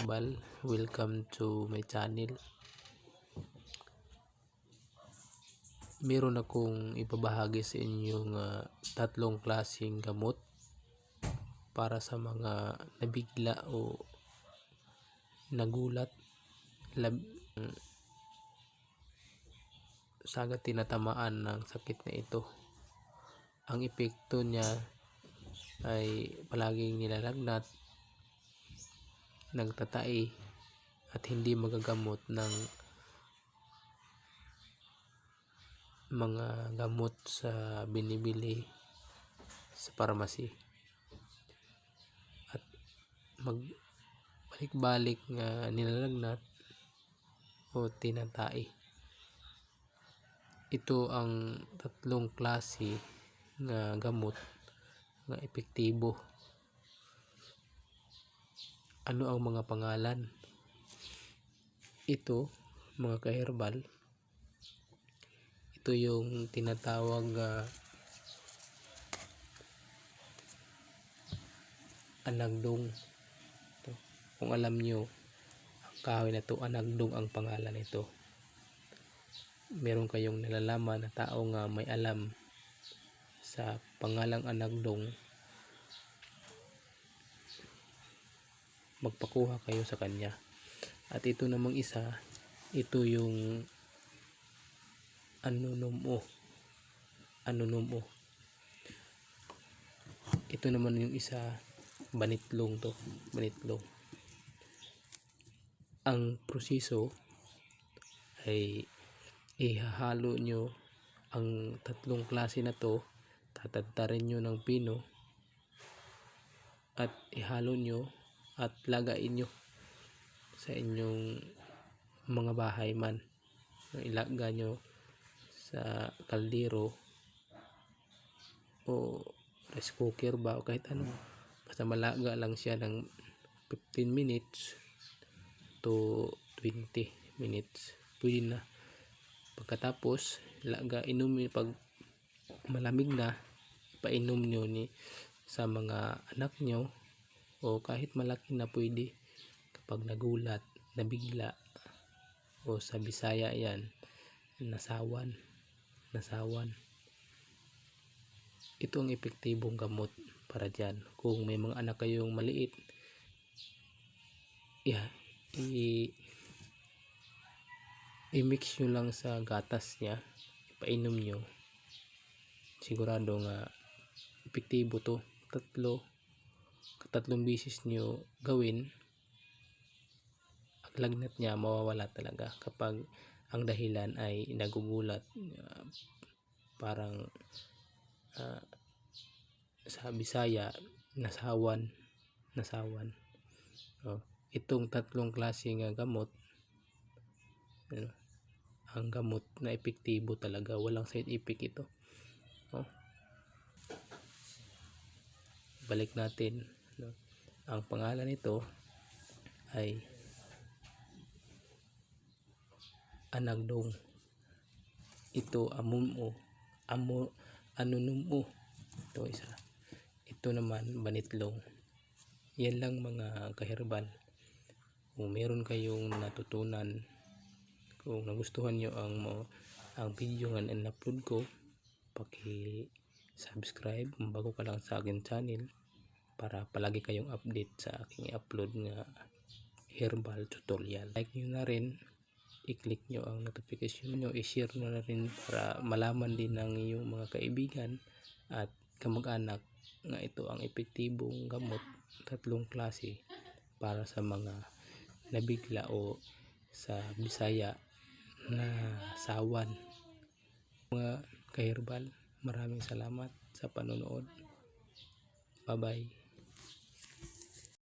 ka-herbal, welcome to my channel. Meron akong ibabahagi sa inyong tatlong klaseng gamot para sa mga nabigla o nagulat sagat tinatamaan ng sakit na ito. Ang epekto niya ay palaging nilalagnat, nagtatai at hindi magagamot ng mga gamot sa binibili sa pharmacy at magbalik-balik nga nilalagnat o tinatai. Ito ang tatlong klase nga gamot nga epektibo. Ano ang mga pangalan? Ito, mga ka-herbal, ito yung tinatawag anagdong. Ito, kung alam nyo, ang kahoy na to, anagdong ang pangalan nito. Meron kayong nalalaman na tao nga may alam sa pangalang anagdong, magpakuha kayo sa kanya. At ito namang isa, ito yung anunumo. Ito naman yung isa, banitlong to, banitlong. Ang proseso ay ihahalo nyo ang tatlong klase na to, tatadtarin nyo ng pino at ihalo nyo at lagain nyo sa inyong mga bahay man. Ilaga nyo sa kaldero o rice cooker ba o kahit ano, basta malaga lang siya ng 15 minutes to 20 minutes, pwede na. Pagkatapos inom pag malamig na, ipainom nyo sa mga anak nyo o kahit malaki na pwede kapag nagulat, nabigla, o sa Bisaya yan, nasawan. Ito ang epektibong gamot para dyan. Kung may mga anak kayong maliit, i-mix nyo lang sa gatas niya, ipainom nyo, sigurado nga epektibo to. Tatlong bisis nyo gawin, ang lagnat niya mawawala talaga kapag ang dahilan ay nagugulat, parang sa Bisaya, nasawan. Itong tatlong klase nga gamot, ang gamot na epektibo talaga, walang side effect ito. Balik natin, ang pangalan nito ay anagdong. Ito anunumo. Ito isa. Ito naman banitlong. Yan lang mga ka-herbal. Kung meron kayong natutunan, kung nagustuhan nyo ang video nga in-upload ko, paki-subscribe kung bago ka lang sa akin channel para palagi kayong update sa aking upload nga herbal tutorial. Like nyo na rin, i-click nyo ang notification nyo, i-share nyo na rin para malaman din ng iyong mga kaibigan at kamag-anak nga ito ang epektibong gamot, tatlong klase para sa mga nabigla o sa Bisaya na sawan. Mga ka-herbal, maraming salamat sa panonood. Bye bye.